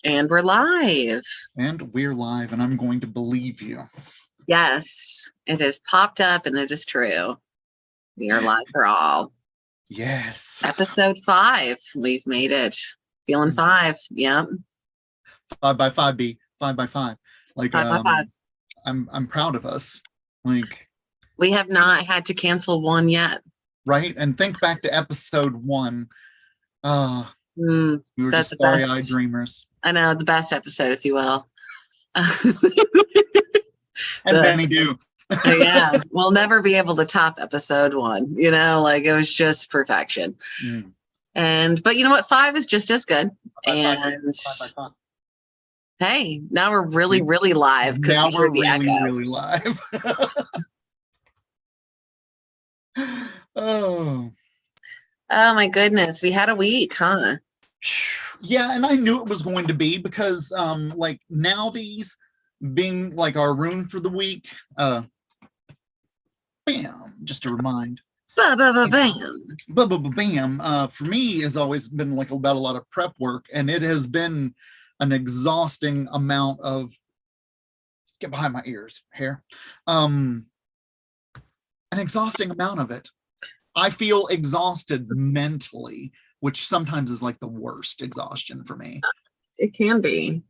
And we're live. And we're live, and I'm going to believe you. Yes, it has popped up, and it is true. We are live for all. Yes. Episode 5. We've made it. Feeling 5. Yep. 5 by 5, B. 5 by 5. Like 5 by 5. I'm proud of us. Like, we have not had to cancel one yet. Right? And think back to episode 1. We were That's just starry-eyed dreamers. I know, the best episode, if you will. And Benny do. Yeah, we'll never be able to top episode 1. You know, like it was just perfection. But you know what? 5 is just as good. And hey, now we're really live because we heard the echo. Really live. Oh my goodness, we had a week, huh? Yeah, and I knew it was going to be because like now these being like our rune for the week, bam, just to remind. Bam. For me has always been like about a lot of prep work, and it has been an exhausting amount of get behind my ears, hair. An exhausting amount of it. I feel exhausted mentally, which sometimes is like the worst exhaustion for me. It can be.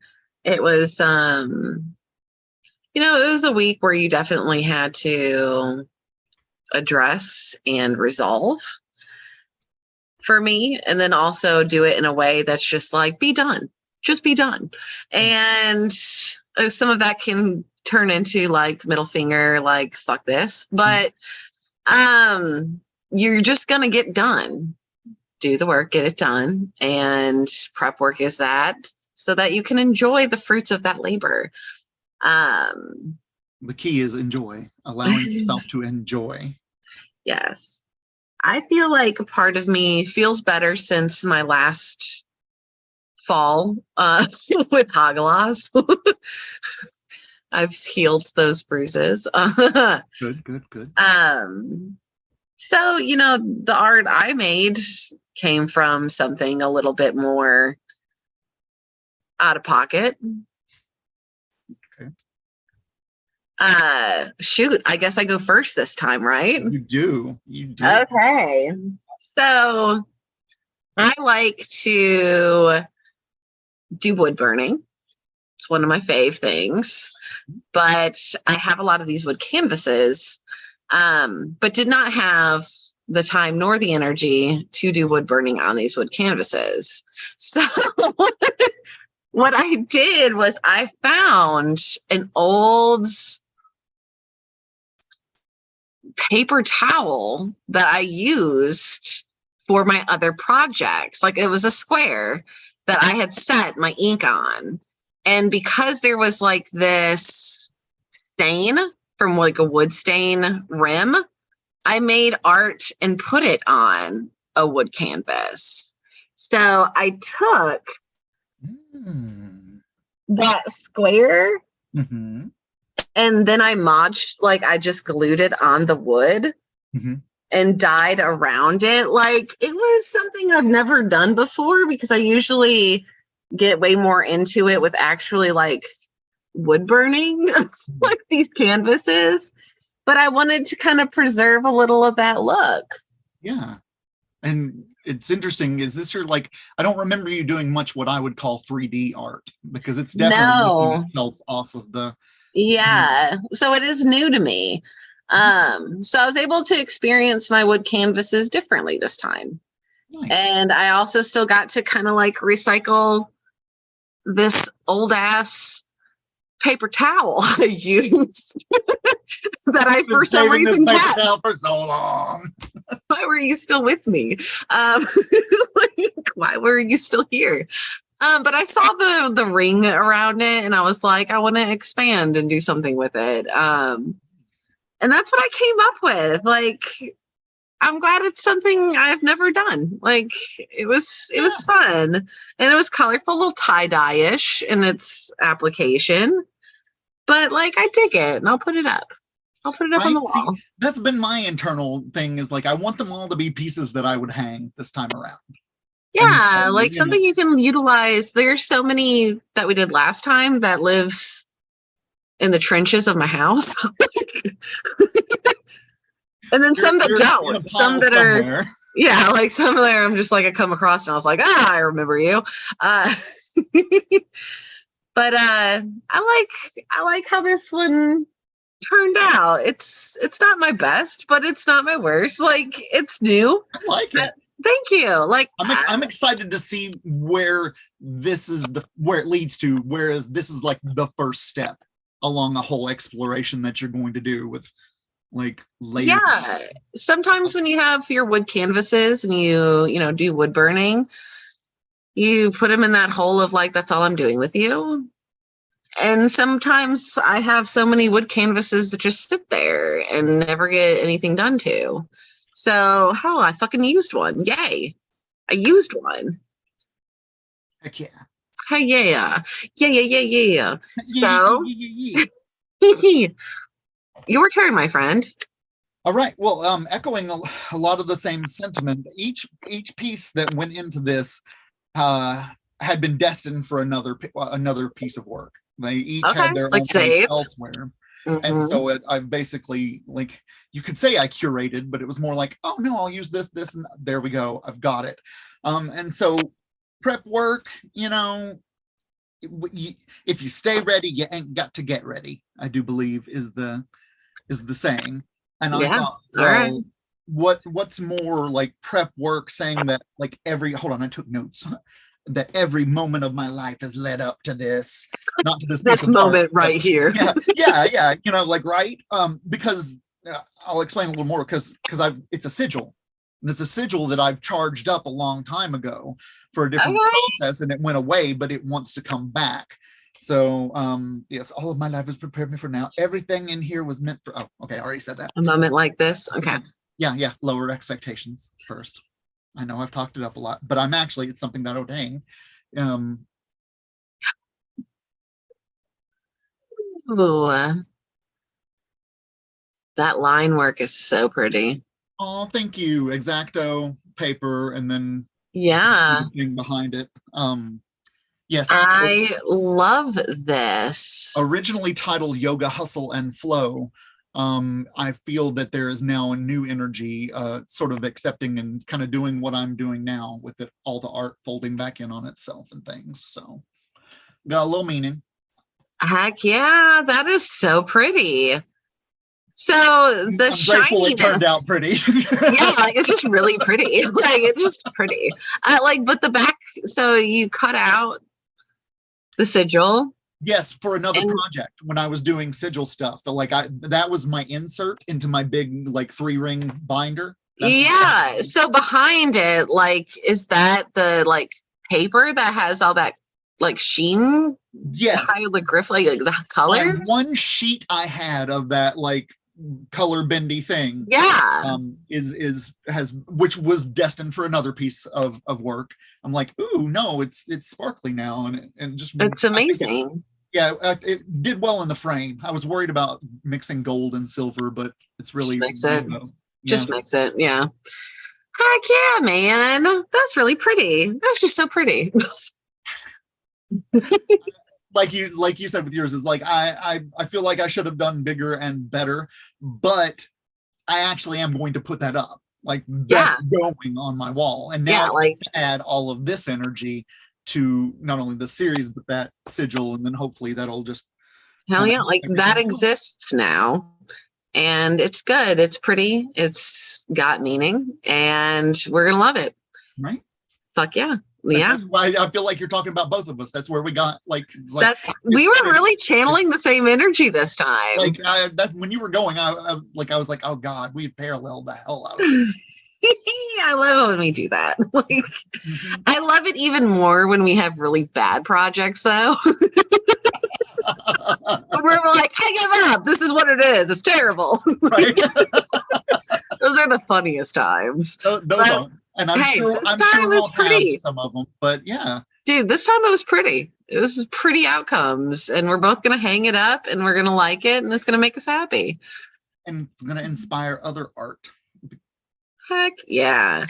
It was, it was a week where you definitely had to address and resolve for me, and then also do it in a way that's just like, be done. Just be done. And some of that can turn into like middle finger, like, fuck this. But you're just going to get done. Do the work, get it done. And prep work is that so that you can enjoy the fruits of that labor. The key is enjoy, allowing yourself to enjoy. Yes. I feel like a part of me feels better since my last fall with Hagelas. I've healed those bruises. Good. So, the art I made came from something a little bit more out of pocket. Okay. Shoot, I guess I go first this time, right? You do. Okay. So I like to do wood burning. It's one of my fave things, but I have a lot of these wood canvases, but did not have the time nor the energy to do wood burning on these wood canvases. So what I did was I found an old paper towel that I used for my other projects. Like, it was a square that I had set my ink on. And because there was like this stain from like a wood stain rim, I made art and put it on a wood canvas. So I took that square and then I I just glued it on the wood and dyed around it. Like, it was something I've never done before because I usually get way more into it with actually like wood burning, like these canvases. But I wanted to kind of preserve a little of that look. Yeah. And it's interesting. Is this your, like, I don't remember you doing much what I would call 3D art, because it's definitely looking itself off of the. Yeah. So it is new to me. So I was able to experience my wood canvases differently this time. Nice. And I also still got to kind of like recycle this old ass paper towel I used that I for some reason kept for so long. Why were you still with me? Why were you still here? But I saw the ring around it and I was like, I want to expand and do something with it. And that's what I came up with. Like, I'm glad it's something I've never done. Like, it was fun, and it was colorful, a little tie-dye-ish in its application. But like, I dig it, and I'll put it up. On the wall. See, that's been my internal thing, is like, I want them all to be pieces that I would hang this time around. Yeah, like something you can utilize. There's so many that we did last time that lives in the trenches of my house. And then some that don't. Some that are, yeah, like some of them I'm just like I come across and I was like, I remember you. But I like how this one turned out. It's not my best, but it's not my worst. Like it's new. I like it. Thank you. Like I'm excited to see where where it leads to, whereas this is like the first step along a whole exploration that you're going to do with like later. Yeah. Sometimes when you have your wood canvases and you do wood burning, you put them in that hole of like, that's all I'm doing with you. And sometimes I have so many wood canvases that just sit there and never get anything done to. So, I fucking used one. Yay. I used one. Heck yeah. Hey, yeah. Yeah. So, your turn, my friend. All right. Well, echoing a lot of the same sentiment. Each piece that went into this had been destined for another piece of work. They each had their own place elsewhere. And so I basically, like, you could say I curated, but it was more like, oh no, I'll use this, and there we go. I've got it. And so prep work, if you stay ready, you ain't got to get ready, I do believe is the saying. And I thought, well, what's more like prep work saying that like hold on, I took notes. That every moment of my life has led up to this, not to this moment right here. Yeah. Like, right. Because I'll explain a little more because it's a sigil. And it's a sigil that I've charged up a long time ago for a different process, and it went away, but it wants to come back. So yes, all of my life has prepared me for now. Everything in here was meant for, I already said that. A moment like this. Okay. Yeah. Lower expectations first. I know I've talked it up a lot, but it's something that ordained. Ooh, that line work is so pretty. Oh, thank you. X-Acto paper, and then the thing behind it. Yes, I love this. Originally titled Yoga, Hustle, and Flow. I feel that there is now a new energy, sort of accepting and kind of doing what I'm doing now with it, all the art folding back in on itself and things. So got a little meaning. Heck yeah, that is so pretty. So the shininess turned out pretty. Yeah, like it's just really pretty. Like it's just pretty. But the back, so you cut out the sigil. Yes, for another project when I was doing sigil stuff. So that was my insert into my big like 3-ring binder. So behind it, like, is that the like paper that has all that like sheen? Yes. Hieroglyph, like the colors. One sheet I had of that like color bendy thing. Yeah. Which was destined for another piece of work. I'm like, ooh, no, it's sparkly now, and just it's amazing. It did well in the frame. I was worried about mixing gold and silver, but it's really just mix it. Yeah. Heck yeah, man. That's really pretty. That's just so pretty. like you said with yours, is like I feel like I should have done bigger and better, but I actually am going to put that up, like that's going on my wall, and now to add all of this energy to not only the series but that sigil, and then hopefully that'll just like that exists now, and it's good, it's pretty, it's got meaning, and we're gonna love it, right? Fuck yeah. That's why I feel like you're talking about both of us. That's where we got we were really channeling the same energy this time. Like that when you were going, I was like, oh God, we paralleled the hell out of it. I love it when we do that. I love it even more when we have really bad projects, though. We're like, I give up. This is what it is. It's terrible. Right. Those are the funniest times. Those are. And I'm sure this time was pretty. Some of them, but yeah. Dude, this time it was pretty. It was pretty outcomes, and we're both going to hang it up, and we're going to like it, and it's going to make us happy. And it's going to inspire other art. Heck yeah.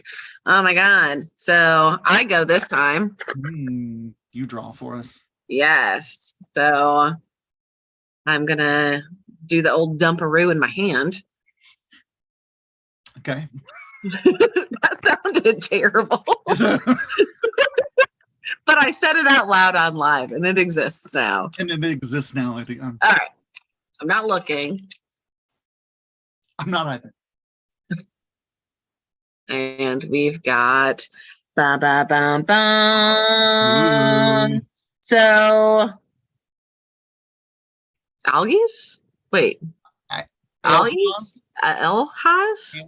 Oh my God. So I go this time. You draw for us. Yes. So I'm going to do the old dumperoo in my hand. Okay. That sounded terrible. But I said it out loud on live and it exists now. And it exists now. All right. I'm not looking. I'm not either. And we've got ba ba bum bum. So algaes? Wait. Algaes? Elhaz?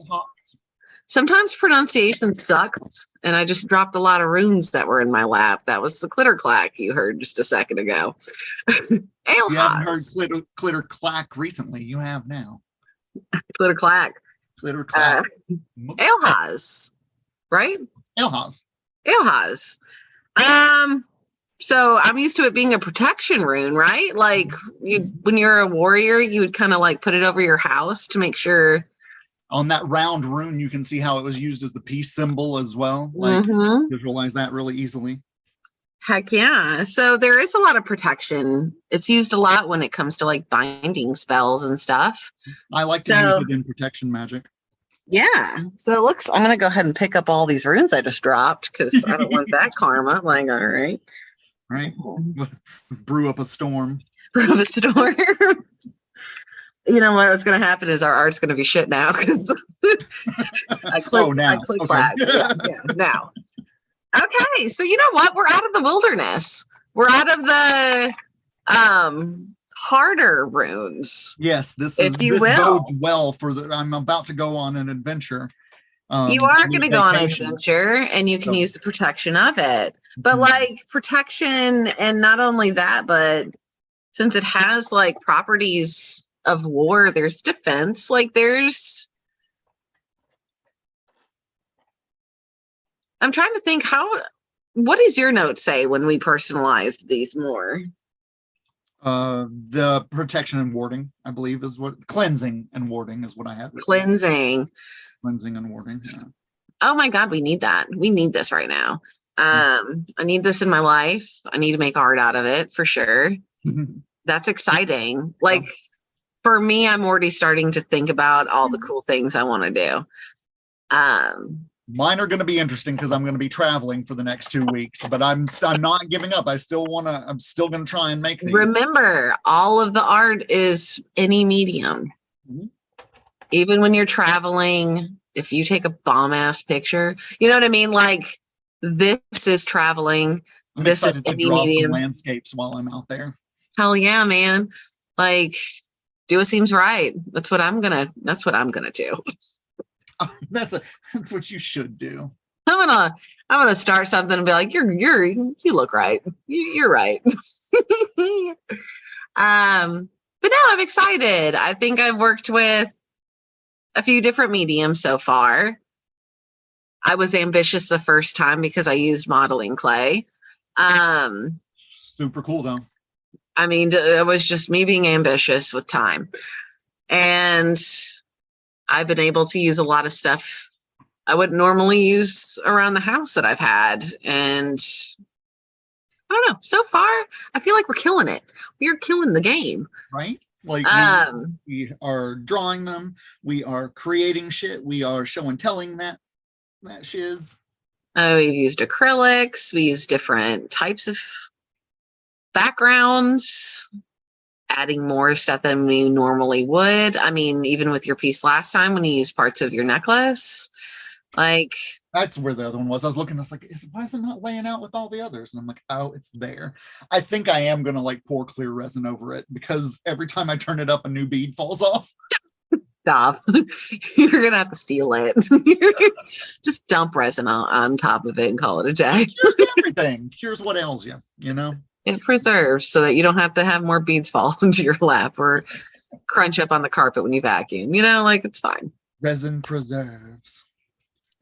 Sometimes pronunciation sucks, and I just dropped a lot of runes that were in my lap. That was the clitter clack you heard just a second ago. You haven't heard clitter clack recently. You have now. Clitter clack. Clitter clack. Elhaz, right? Elhaz. Elhaz. So I'm used to it being a protection rune, right? Like when you're a warrior, you would kind of like put it over your house to make sure. On that round rune, you can see how it was used as the peace symbol as well. Like visualize that really easily. Heck yeah. So there is a lot of protection. It's used a lot when it comes to like binding spells and stuff. I like to use it in protection magic. Yeah. So it looks, I'm going to go ahead and pick up all these runes I just dropped because I don't want that karma. Like, all right. Right. Brew up a storm. Brew up a storm. You know what's going to happen is our art's going to be shit now because I click flags. Yeah, now. Okay, so you know what? We're out of the wilderness. We're out of the harder runes. Yes, this bodes well for I'm about to go on an adventure. You are going to go on an adventure, and you can use the protection of it. But like protection, and not only that, but since it has like properties of war, there's defense. Like I'm trying to think what does your note say when we personalized these more? The protection and warding, I believe, is what cleansing and warding is what I had. Cleansing and warding. Yeah. Oh my God, we need that. We need this right now. I need this in my life. I need to make art out of it for sure. That's exciting. Like for me, I'm already starting to think about all the cool things I want to do. Mine are going to be interesting because I'm going to be traveling for the next 2 weeks, but I'm not giving up. I'm still going to try and make these. Remember, all of the art is any medium. Even when you're traveling, if you take a bomb ass picture, you know what I mean? Like this is traveling. This is any medium. Some landscapes while I'm out there. Hell yeah, man. Like do what seems right. That's what I'm gonna do. That's what you should do. I'm gonna start something and be like, you look right. You're right. But no, I'm excited. I think I've worked with a few different mediums so far. I was ambitious the first time because I used modeling clay. Super cool though. I mean, it was just me being ambitious with time. And I've been able to use a lot of stuff I wouldn't normally use around the house that I've had. And I don't know, so far, I feel like we're killing it. We are killing the game. Right? Like we are drawing them. We are creating shit. We are show and telling that shiz. We've used acrylics. We use different types of backgrounds, adding more stuff than we normally would. I mean, even with your piece last time when you used parts of your necklace, like that's where the other one was. I was looking, I was like, why is it not laying out with all the others? And I'm like, oh, it's there. I think I am gonna like pour clear resin over it because every time I turn it up, a new bead falls off. Stop. You're gonna have to seal it. Just dump resin on top of it and call it a day. Here's everything. Here's what ails you, you know? It preserves so that you don't have to have more beads fall into your lap or crunch up on the carpet when you vacuum. You know, like it's fine. Resin preserves.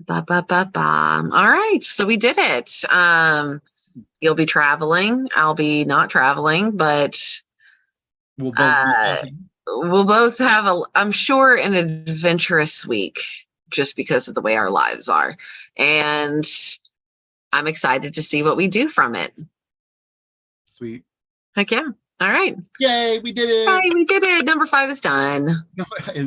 Ba, ba, ba, ba. All right, so we did it. You'll be traveling. I'll be not traveling, but we'll both have I'm sure, an adventurous week. just because of the way our lives are. And I'm excited to see what we do from it. Sweet. Heck yeah. All right. Yay, we did it. Hey, we did it. Number 5 is done. No,